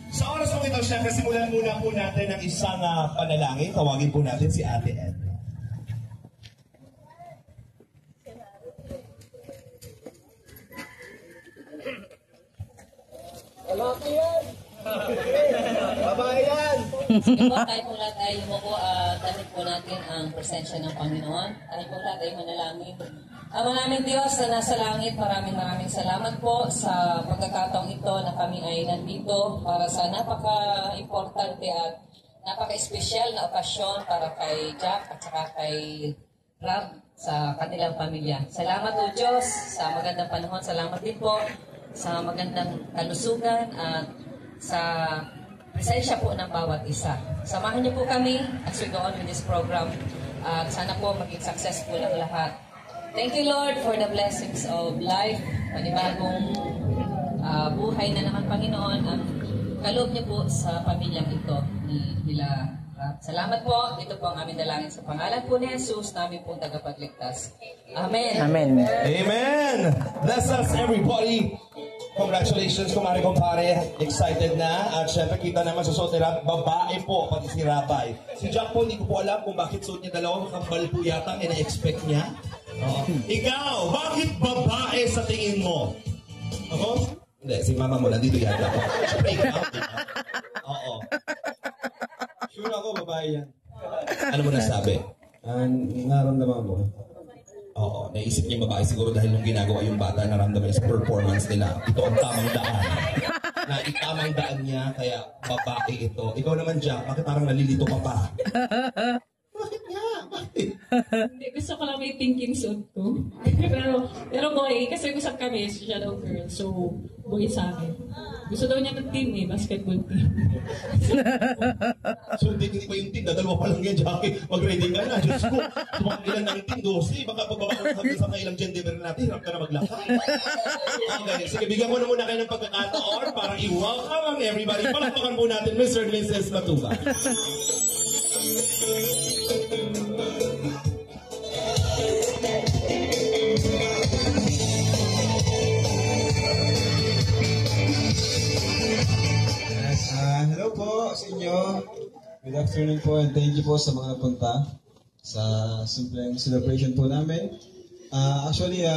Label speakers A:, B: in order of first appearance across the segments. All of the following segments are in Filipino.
A: Sa oras po ito, syempre, simulan muna po natin ang isang panalangin. Tawagin po natin si Ate Ed.
B: Lalaki yan! Babae yan!
C: Sige po, tayo po lahat ay yumuko at damit po natin ang presensya ng Panginoon. Tayo po lahat ay manalangin. Ang aming Diyos na nasa langit, maraming salamat po sa pagkakataong ito na kami ay nandito para sa napaka-importante at napaka-espesyal na okasyon para kay Jack at saka kay Rab sa kanilang pamilya. Salamat po Diyos sa magandang panahon. Salamat din po sa magandang kalusugan at sa presensya po ng bawat isa. Samahan niyo po kami as we go on with this program at sana po maging successful ang lahat. Thank you Lord for the blessings of life, panibagong buhay na naman Panginoon ang kaloob niyo po sa pamilyang ito nila. Salamat po. Ito po ang aming dalangin sa pangalan po ni Jesus, namin pong tagapagligtas. Amen.
D: Amen.
A: Amen. Bless us everybody. Congratulations, kumare kumpare. Excited na. At syempre kita naman sa suot ni Rab, babae po, pati si Rabay. Si Jack po, hindi ko po alam kung bakit suot niya dalawang kambal po yata ang ina-expect niya. Ikaw, bakit babae sa tingin mo? Ako? Hindi, si mama mo, nandito yata ako. Syempre ikaw, diba? Oo.
B: Sure ako, babae yan.
A: Ano mo nasabi?
B: Naramdaman mo.
A: Oo, naisip niya yung babae siguro dahil nung ginagawa yung bata, naramdaman niya sa performance nila. Ito ang tamang daan. Na itamang daan niya, kaya babae ito. Ikaw naman, Jack, bakit parang nalilito ka pa? Bakit nga? Bakit?
E: Hindi, gusto ko lang may pinking suit ko. pero boy, kasi usap kami, siya daw girl. So, boy sa akin. Gusto daw niya ng team basketball team.
A: So, hindi pa yung team. Dalawa pa lang yan, Jackie. Mag-ready ka na. Diyos ko, ilan ng team, 12. Baka pagbaba ko sa kailang gender natin, hirap ka na maglakad. Okay, sige, bigyan mo na muna kayo ng pagkakataon para i-welcome everybody. Palakpakan po natin, Mr. and Mrs. Matuba.
B: Hello po sa inyo. Good afternoon po and thank you po sa mga napunta sa simpleng celebration po namin. Actually,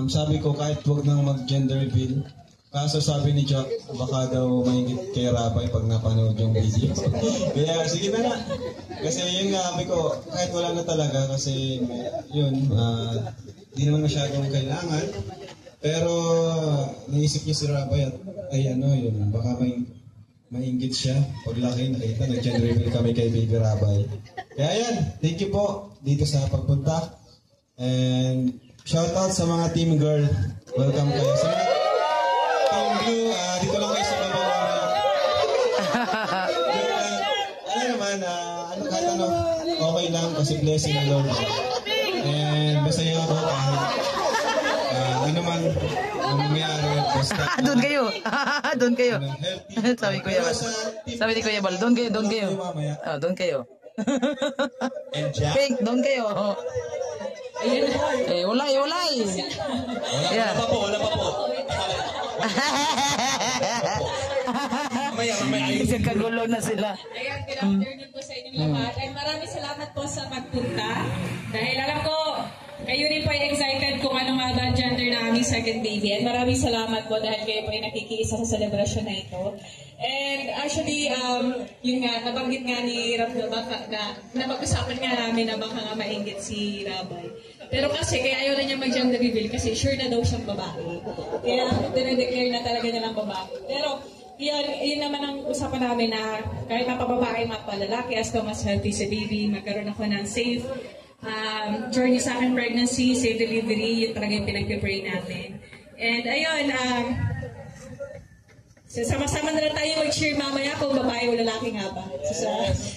B: sabi ko kahit huwag nang mag-gender reveal, kaso sabi ni Jack, baka daw maingit kay Rabay pag napanood yung video. Kaya sige na. Kasi yun nga, sabi ko, kahit wala na talaga, kasi yun, di naman masyadong kailangan. Pero naisip niya si Rabay at ay ano yun, baka mainggit siya. Paglaki, nakita, nag-gender reveal kami kay Baby Rabay. Kaya yan, thank you po dito sa pagpunta. And shout out sa mga team girl. Welcome kayo. Sa mga team blue, dito lang kayo sa baba. Ano naman, kahit ano, okay lang kasi blessing ng Lord. And masaya ako ano man ang mangyari.
D: Doon kayo. Doon kayo. Sabi ko yan. Sabi ni Kuya Bal, doon kayo. Doon kayo.
A: And Jack?
D: Pink, doon kayo. Ulay.
A: Wala pa po. Mamaya.
D: Isang kagulo na sila.
E: Ayan, good afternoon po sa inyong lahat. And maraming salamat po sa pagpunta. Dahil alam ko, kayo rin po ay excited kung ano nga ba ang gender na aming second baby. And maraming salamat po dahil kayo po ay nakikiisa sa celebration na ito. And actually, yun nga, nabanggit nga ni Rab na napag-usapan nga namin na baka nga mainggit si Rabay. Pero kasi kaya ayaw na niya mag-gender reveal kasi sure na daw siyang babae. Kaya dinedeclare na talaga niya lang babae. Pero yun naman ang usapan namin na kahit mapababae, mapalalaki, as long as healthy si baby, magkaroon ako ng safe journey sa aking pregnancy, safe delivery, yun talaga yung pinag-pray namin. And ayun, sama-sama na lang tayo mag-share mamaya kung babae o lalaki nga ba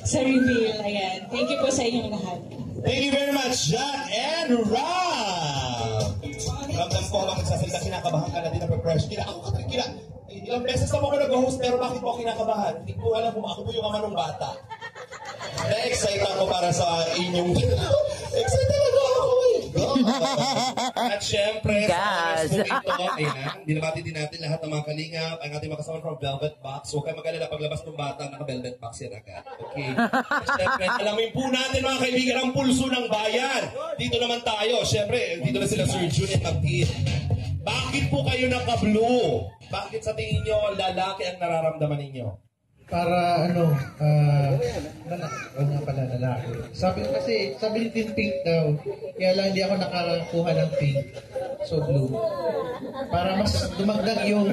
E: sa reveal. Ayan. Thank you po sa inyong lahat.
A: Thank you very much, Jack and Rob! Ramdam ko habang nagsasalita, kinakabahan ka na din na pressure. Ilang beses na po ako nag-host, pero bakit po ako kinakabahan? Hindi ko alam kung ako po yung ama ng bata. Na-excite ako para sa inyong... Excited ako! At At syempre, sa
D: Gas.
A: oras po ito, ayan, binabati din natin lahat ng mga kalingap, ang ating mga kasama from Velvet Box. Huwag kayo mag-alala paglabas ng bata, naka-Velvet Box yan agad. Okay? At syempre, alamin po natin mga kaibigan ang pulso ng bayan. Dito naman tayo. Syempre, dito na sila Sir Jun at Magdit. Bakit po kayo naka-blue? Bakit sa tingin nyo lalaki ang nararamdaman ninyo?
F: Para ano, nga pala lalaki. Sabi ni Tin pink daw, kaya lang hindi ako nakakuha ng pink. So blue. Para mas dumagdag yung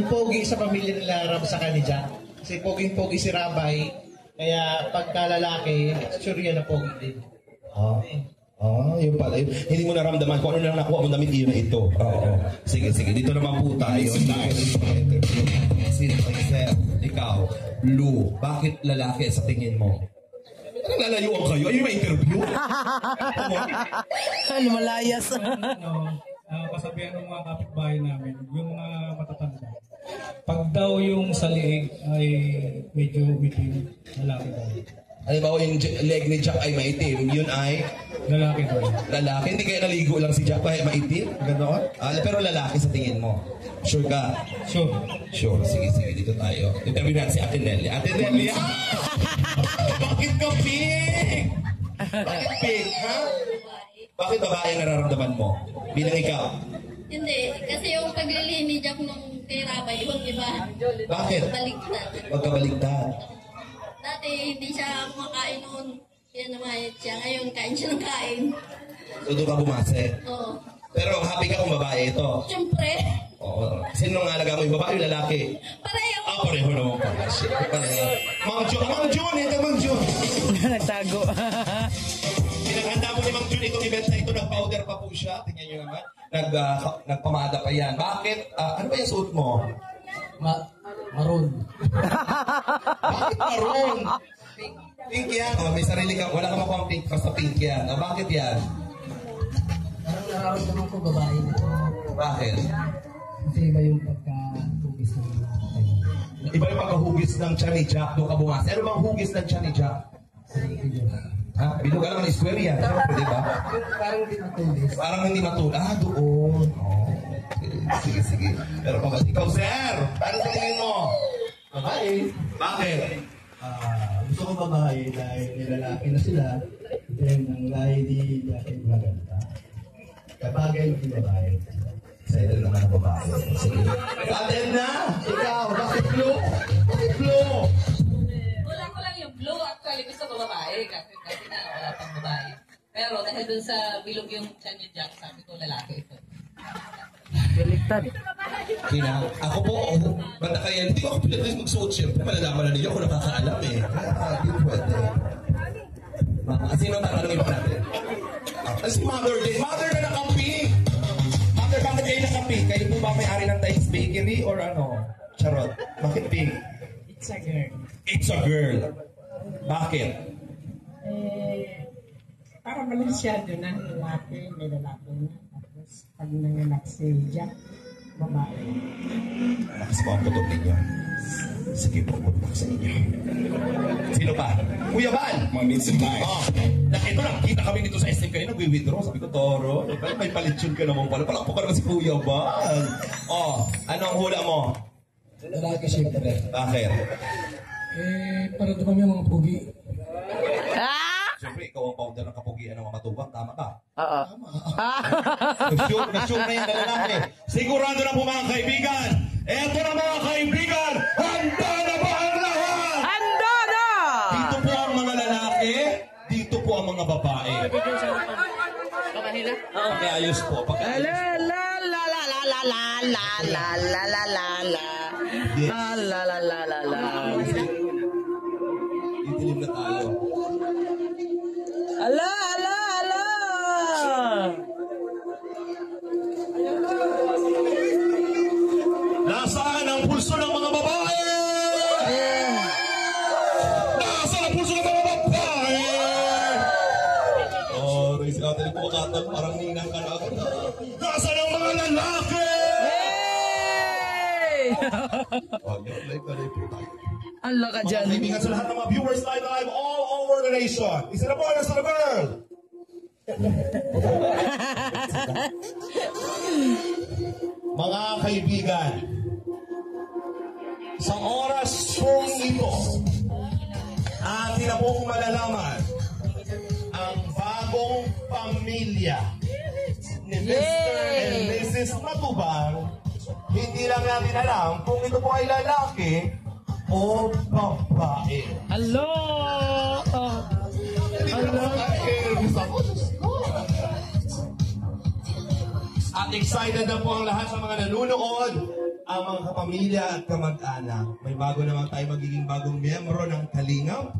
F: pogi sa pamilya nila Ram sa kanila. Kasi pogi si Rabay, kaya pagka lalaki, sure yan na pogi din.
A: Yun pala. Hindi mo naramdaman kung ano lang nakuha mo damit yun na ito. Oo. Sige. Dito naman po tayo. Sino sir? Ikaw. Blue. Bakit lalaki sa tingin mo? Anong lalayuan kayo? Ayun may interview?
D: Ano, malayas.
G: Kasabihan ng mga kapitbahay namin, yung mga matatanda. Pag daw yung sa liig ay medyo lalaki daw.
A: Halimbawa yung leg ni Jack ay maitim. Yun ay
G: Lalaki daw.
A: lalaki. Hindi kaya naligo lang si Jack kahit maitim? Ganoon? Pero lalaki sa tingin mo. Sure ka?
G: Sure.
A: Sure. Sige. Dito tayo. Interview natin si Ate Nelly. Ate Nelly, bakit ka pink? Bakit pink, ha? Bakit babae ang nararamdaman mo? Bilang ikaw?
H: Hindi, kasi yung paglilinis Jack nung kay Rabay, yung iba.
A: Bakit?
H: Baligtad.
A: Magkabaligtad.
H: Dati hindi siya kumakain noon. Kaya namayat siya. Ngayon, kain siya ng kain.
A: So doon ka bumase.
H: Oo.
A: Pero happy ka kung babae ito.
H: Siyempre,
A: Oo. Sino ang alaga mo? Yung babae o lalaki?
H: pareho.
A: Pareho naman pala. Shit, pareho. Mang Jun, ito Mang Jun.
D: Nagtago.
A: Pinaghanda mo ni Mang Jun itong event na ito. Nag-powder pa po siya. Tingnan nyo naman. Nagpamada pa yan. Bakit? Ano ba yung suot mo?
F: Maroon.
A: Bakit maroon? Pink yan. May sarili ka. Wala ka makuha pink. Basta pink yan. Bakit yan?
F: Parang nararamdaman ko babae na.
A: Bakit?
F: Kasi iba yung pagka-tubis ng
A: Iba yung pagkahugis ng tiyan ni Jack. Doon ka bumasa. Ano bang hugis ng tiyan ni Jack? Ha? Bilog ka naman square yan. Siyempre, di ba?
F: Parang hindi matubis.
A: Parang hindi matulad. Doon. Sige. Pero pa ba? Ikaw, sir! Ano sa tingin mo?
F: Babae.
A: Bakit?
F: Gusto ko babae dahil nilalaki na sila. Then, ang lahi di dahil maganda. Kapagay yung babae.
A: Excited naman ang babae. Sige. Atin na! Ikaw, bakit blue? Bakit blue?
C: Wala ko lang yung blue. Actually, gusto ko babae. Kasi na wala pang babae. Pero dahil dun sa bilog yung chan ni Jack, sabi ko lalaki ito.
D: Baliktad.
A: Ako po, banda kaya, hindi ko ako pinag magsuot siyempre. Malalaman na ninyo ako nakakaalam eh. Kaya, hindi pwede. Sino ang tatanungin pa natin? Si Mother din. Mother na nakampi! Mother, bakit kayo nakampi? Kayo po ba may-ari ng Times Bakery or ano? Charot. Bakit pink?
F: It's a girl.
A: It's a girl. Bakit?
F: Para masyado na lalaki, may lalaki na. Tapos pag nanganak si Jack, babae.
A: Lakas po ang putok ninyo. Sige po, putok sa inyo. Sino pa? Kuya Bal! Ito lang, kita kami dito sa SM kayo, nag-withdraw. Sabi ko, Toro, may palitsyon ka naman pala. Palakpo ka naman si Kuya Bal. Ano ang hula mo?
F: Lalaki siyempre.
A: Bakit?
F: Para doon kami mga pugi.
A: Siyempre, ikaw ang founder ng kapugian ng mga matubang. Tama ka?
D: Oo.
A: Nag-shoot na yung lalaki. Sigurado na po mga kaibigan. Eto na mga kaibigan. Handa na ba ang lahat?
D: Handa na!
A: Dito po ang mga lalaki. Dito po ang mga babae. Okay, ayos po.
D: La la la la la la la la la la la la la. La la la la la.
A: Itilim na tayo.
D: Ala, ala, ala!
A: Nasaan ang pulso ng mga babae? Nasaan ang pulso ng mga babae? Riz, ate ko makatan, parang ninang ka na ako. Nasaan ang mga lalaki?
D: Hey! Ala ka dyan.
A: Kaibigan sa lahat ng mga viewers live all over the nation. Is it a boy or is it a girl? Mga kaibigan, sa oras pong ito, atin na pong malalaman ang bagong pamilya ni Mr. and Mrs. Matubang. Hindi lang natin alam kung ito po ay lalaki o babae.
D: Hello!
A: At excited na po ang lahat sa mga nanonood, ang mga kapamilya at kamag-anak. May bago naman tayo magiging bagong miyembro ng Kalingap.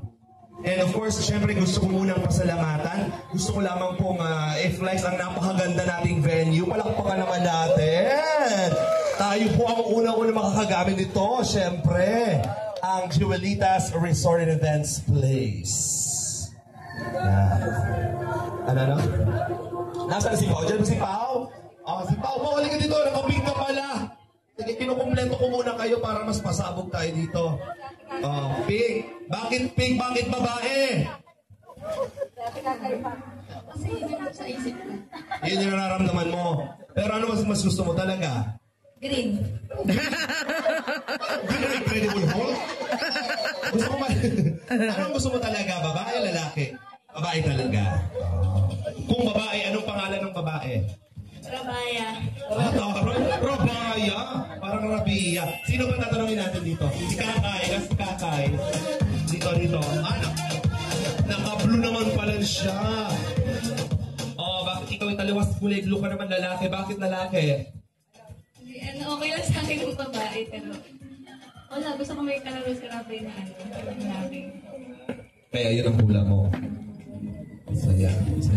A: And of course, syempre gusto ko munang pasalamatan. Gusto ko lamang pong i-flex ang napakaganda nating venue. Palakpakan naman natin. Tayo po ang unang-unang makakagamit nito, syempre. Ang Jewelitas Resort and Events Place. Ano? Nasaan si Pao? Diyan ba si Pao? Si Pao, mawali ka dito. Nakaping ka pala. Sige, kinukumpleto ko muna kayo para mas pasabog tayo dito. Pink. Bakit pink? Bakit babae?
H: Kasi yun yung sa isip ko.
A: Yun yung nararamdaman mo. Pero ano mas gusto mo talaga?
H: Green.
A: Incredible Hulk? Gusto mo ba? Anong gusto mo talaga? Babae o lalaki? Babae talaga. Kung babae, anong pangalan ng babae?
H: Rabaya.
A: Rabaya? Parang Rabia. Sino ba tatanungin natin dito? Si Kakay. Si Kakay. Dito. Naka-blue naman pala siya. Bakit ikaw yung taliwas kulay blue ka naman lalaki? Bakit lalaki?
H: Okay lang sa akin yung babae, pero wala, gusto ko may kalaro si Rabay na lalaki.
A: Kaya yun ang hula mo. Saya ka uso.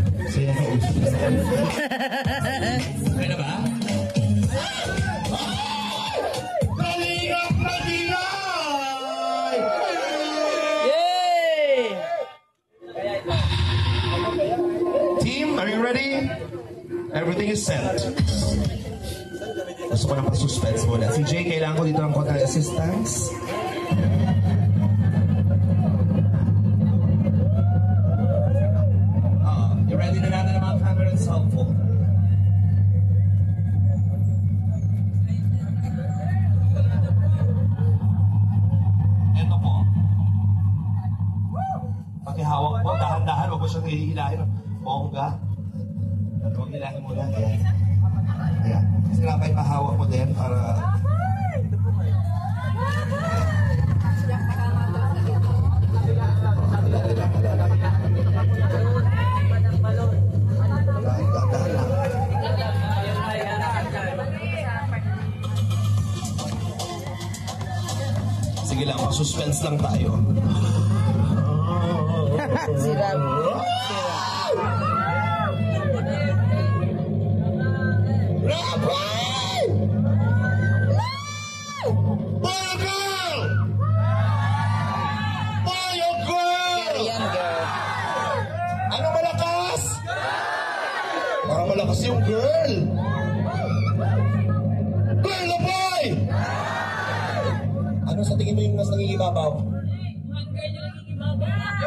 A: Okay na ba? Kalingap na Gilay!
D: Yay!
A: Team, are you ready? Everything is set. Gusto ko na pa-suspense muna. Si Jay, kailangan ko dito ng kontrang assistance. Ready na natin ang mga camera and cellphone. Ito po. Pakihawak po, dahan-dahan, huwag mo siyang hihilahin. Bongga. Huwag hilahin muna. Ayan. Kasi napay pahawak mo din para... Sige lang, suspense lang tayo.
D: Sira.
A: Rabay! Boy or girl? Boy or girl?
D: Korean girl.
A: Ano malakas? Parang malakas yung girl. Girl o boy? Ano sa tingin mo yung mas nangingibabaw?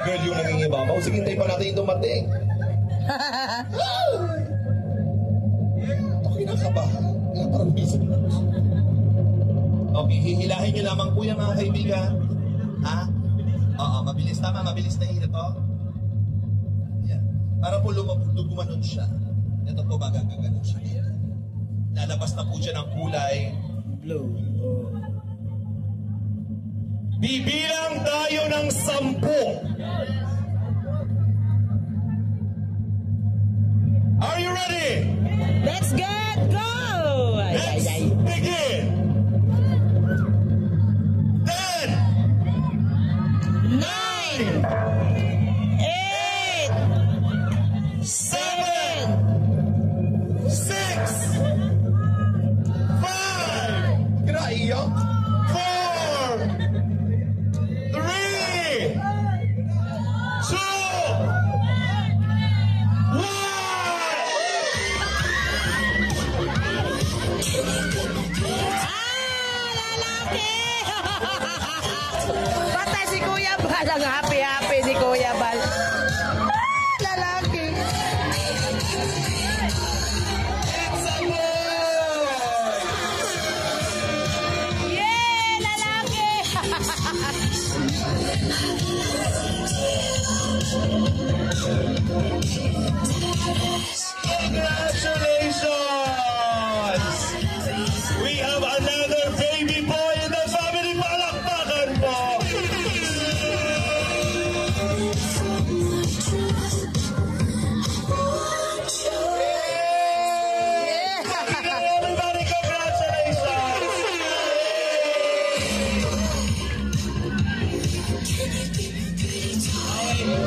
A: Girl yung nangingibabaw? Sige, tayo pa natin yung dumating. Kinakabahan. Parang busy. Okay, hihilahin nyo lamang po yan mga kaibigan. Ha? Oo, mabilis. Tama, mabilis na hila to. Yan. Para po lumanon siya. Ito po baga gaganon siya. Lalabas na po siya ng kulay blue. Bibilang tayo ng 10. Are you ready?
D: Let's get go!
A: Let's begin! 10, 9,
D: 8,
A: 7, 6, 5, Graiya, 4, 3, 2, 1!
D: Patay si Kuya Bal. Ang happy-happy si Kuya Bal. Lalaki.
A: Congratulations! We have another baby boy in the family. Palakpakan po! Everybody, congratulations!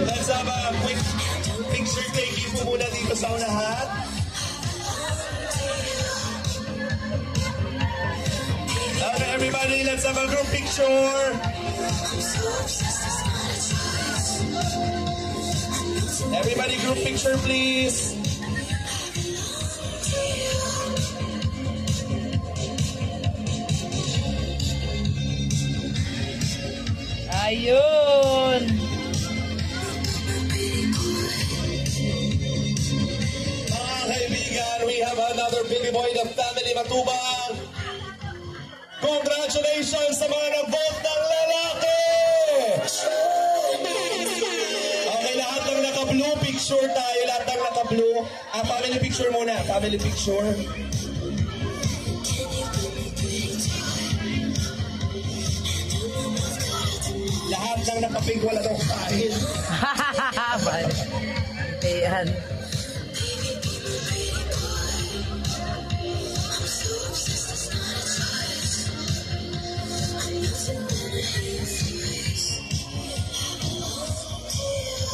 A: Let's have a quick picture taking po muna dito sa unahan. Okay, everybody, let's have a group picture. Everybody, group picture, please.
D: Ayun!
A: Mga kaibigan, we have another baby boy in the family, Matubang. Congratulations sa mga nag-vote ng lalaki! Okay, lahat ng naka-blue, picture tayo. Lahat ng naka-blue. Family picture muna. Family picture. Lahat ng naka-pink, wala daw kain.
D: Ayan.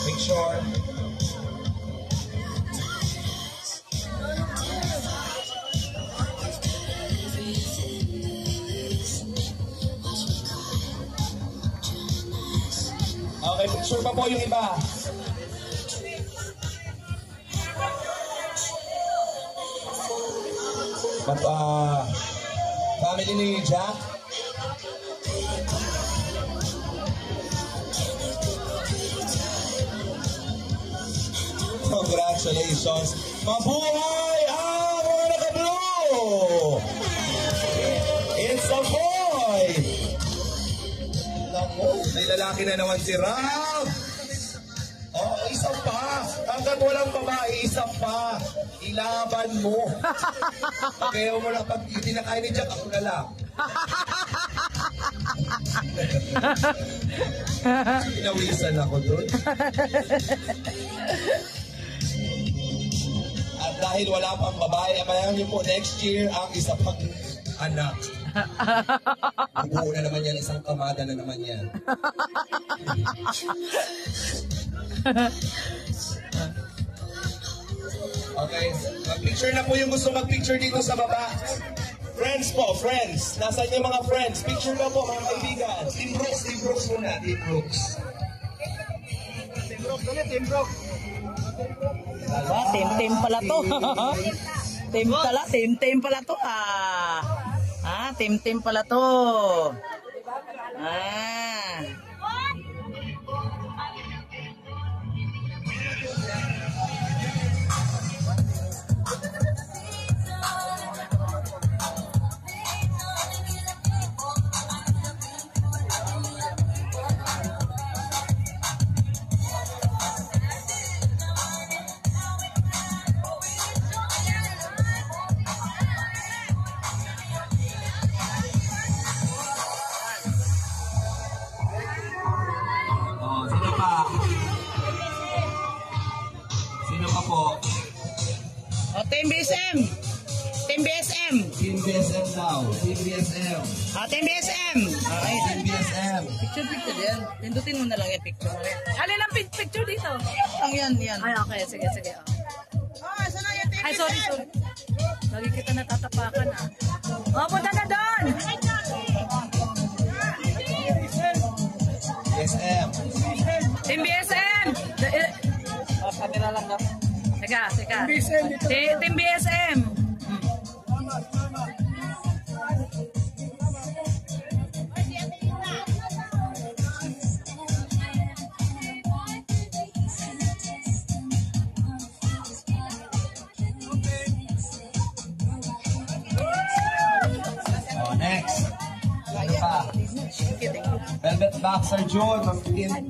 A: Picture. Okay, picture pa po yung iba. Family ni Jack. Congratulations. Mabuhay ang mga naka-blue! It's a boy! Naku, may lalaki na naman si Rob. Oh, isa pa. Hanggat walang babae, isa pa. Ilaban mo. Kaya mo na pag itinakain ni Jack, ako na lang. Pinawisan ako doon. At dahil wala pang babae, amayan niyo po next year ang isa pang anak. Buo na naman yan, isang kamada na naman yan. Okay, mag-picture na po yung gusto mag-picture dito sa baba. Friends po, friends. Nasaan yung mga friends? Picture na po, mga kaibigan. Team Brooks muna, Team Brooks. Team Brooks ulit, Team Brooks.
D: Team pala to. Team pala to. Team pala to.
A: Sino pa po?
D: Team BSM. Team BSM.
A: Team BSM daw. Team BSM.
D: Team BSM.
A: Okay, Team BSM.
D: Picture yan. Pindutin mo na lang yung picture.
E: Alin ang picture dito?
D: Ang yan.
E: Ay, okay. Sige. Ay, sorry. Lagi kita natatapakan, punta na doon!
A: BSM.
E: Team BSM!
D: Kamera lang ka.
E: Teka. Team BSM!
A: Next. Ano pa? Velvet Boxer June. Mag-begin.